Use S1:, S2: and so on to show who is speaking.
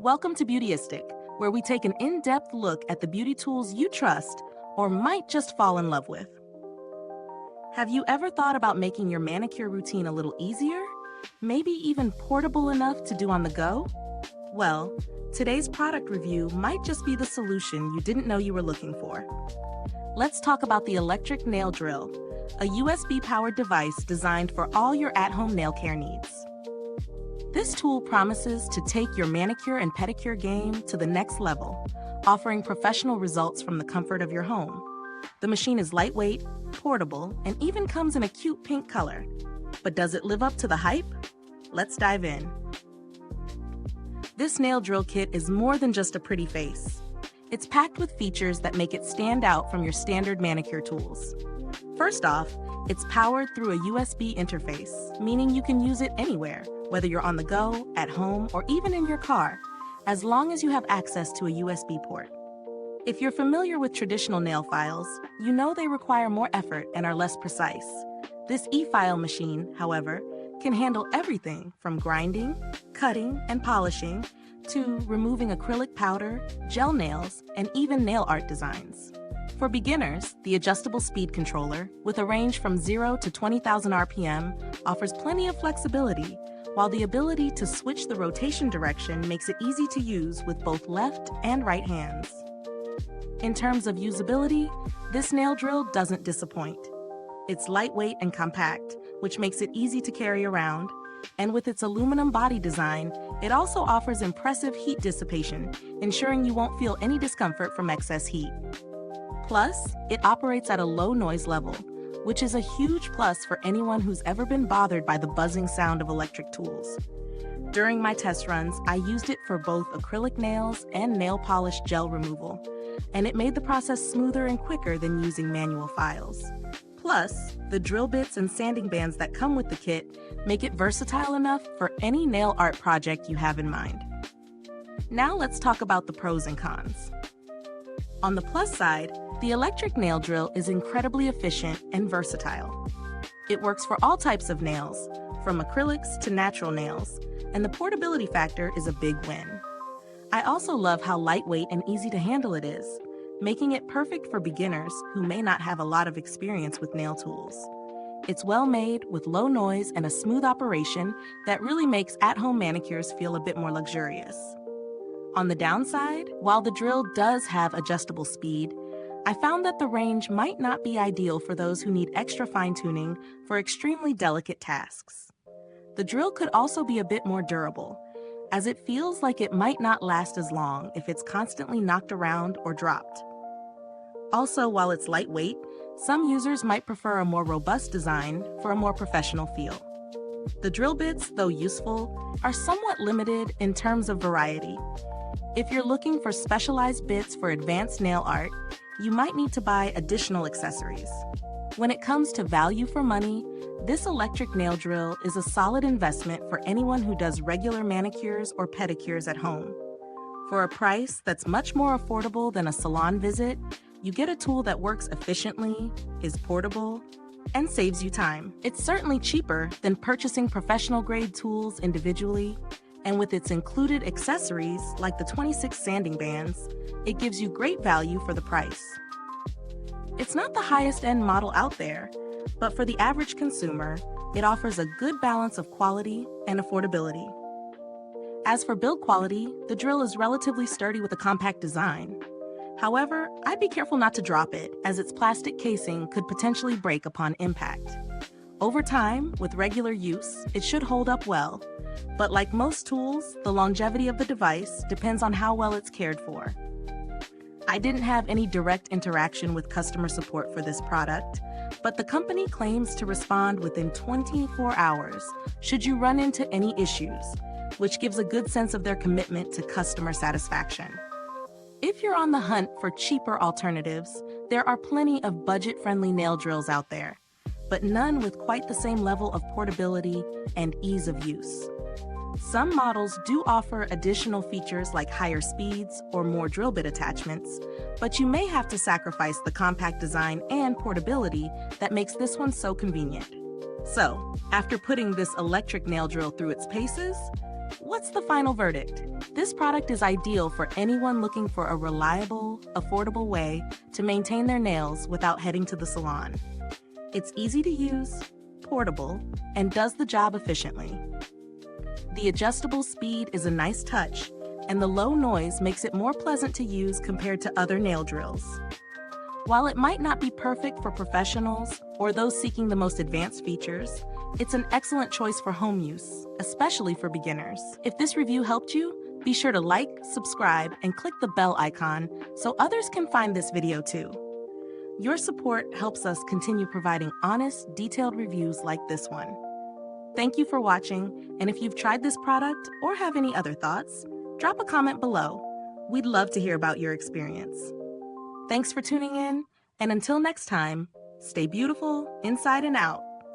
S1: Welcome to Beautyistic, where we take an in-depth look at the beauty tools you trust or might just fall in love with. Have you ever thought about making your manicure routine a little easier? Maybe even portable enough to do on the go? Well, today's product review might just be the solution you didn't know you were looking for. Let's talk about the electric nail drill, a USB-powered device designed for all your at-home nail care needs. This tool promises to take your manicure and pedicure game to the next level, offering professional results from the comfort of your home. The machine is lightweight, portable, and even comes in a cute pink color. But does it live up to the hype? Let's dive in. This nail drill kit is more than just a pretty face. It's packed with features that make it stand out from your standard manicure tools. First off, it's powered through a USB interface, meaning you can use it anywhere, whether you're on the go, at home, or even in your car, as long as you have access to a USB port. If you're familiar with traditional nail files, you know they require more effort and are less precise. This Efile machine, however, can handle everything from grinding, cutting, and polishing to removing acrylic powder, gel nails, and even nail art designs. For beginners, the adjustable speed controller, with a range from 0 to 20,000 RPM, offers plenty of flexibility, while the ability to switch the rotation direction makes it easy to use with both left and right hands. In terms of usability, this nail drill doesn't disappoint. It's lightweight and compact, which makes it easy to carry around, and with its aluminum body design, it also offers impressive heat dissipation, ensuring you won't feel any discomfort from excess heat. Plus, it operates at a low noise level, which is a huge plus for anyone who's ever been bothered by the buzzing sound of electric tools. During my test runs, I used it for both acrylic nails and nail polish gel removal, and it made the process smoother and quicker than using manual files. Plus, the drill bits and sanding bands that come with the kit make it versatile enough for any nail art project you have in mind. Now let's talk about the pros and cons. On the plus side, the electric nail drill is incredibly efficient and versatile. It works for all types of nails, from acrylics to natural nails, and the portability factor is a big win. I also love how lightweight and easy to handle it is, making it perfect for beginners who may not have a lot of experience with nail tools. It's well made with low noise and a smooth operation that really makes at-home manicures feel a bit more luxurious. On the downside, while the drill does have adjustable speed, I found that the range might not be ideal for those who need extra fine-tuning for extremely delicate tasks. The drill could also be a bit more durable, as it feels like it might not last as long if it's constantly knocked around or dropped. Also, while it's lightweight, some users might prefer a more robust design for a more professional feel. The drill bits, though useful, are somewhat limited in terms of variety. If you're looking for specialized bits for advanced nail art, you might need to buy additional accessories. When it comes to value for money, this electric nail drill is a solid investment for anyone who does regular manicures or pedicures at home. For a price that's much more affordable than a salon visit, you get a tool that works efficiently, is portable, and saves you time. It's certainly cheaper than purchasing professional-grade tools individually, and with its included accessories, like the 26 sanding bands, it gives you great value for the price. It's not the highest-end model out there, but for the average consumer, it offers a good balance of quality and affordability. As for build quality, the drill is relatively sturdy with a compact design. However, I'd be careful not to drop it, as its plastic casing could potentially break upon impact. Over time, with regular use, it should hold up well, but like most tools, the longevity of the device depends on how well it's cared for. I didn't have any direct interaction with customer support for this product, but the company claims to respond within 24 hours should you run into any issues, which gives a good sense of their commitment to customer satisfaction. If you're on the hunt for cheaper alternatives, there are plenty of budget-friendly nail drills out there, but none with quite the same level of portability and ease of use. Some models do offer additional features like higher speeds or more drill bit attachments, but you may have to sacrifice the compact design and portability that makes this one so convenient. So, after putting this electric nail drill through its paces, What's the final verdict? This product is ideal for anyone looking for a reliable, affordable way to maintain their nails without heading to the salon. It's easy to use, portable, and does the job efficiently. The adjustable speed is a nice touch, and the low noise makes it more pleasant to use compared to other nail drills. While it might not be perfect for professionals or those seeking the most advanced features, it's an excellent choice for home use, especially for beginners. If this review helped you, be sure to like, subscribe, and click the bell icon so others can find this video too. Your support helps us continue providing honest, detailed reviews like this one. Thank you for watching, and if you've tried this product or have any other thoughts, drop a comment below. We'd love to hear about your experience. Thanks for tuning in, and until next time, stay beautiful inside and out.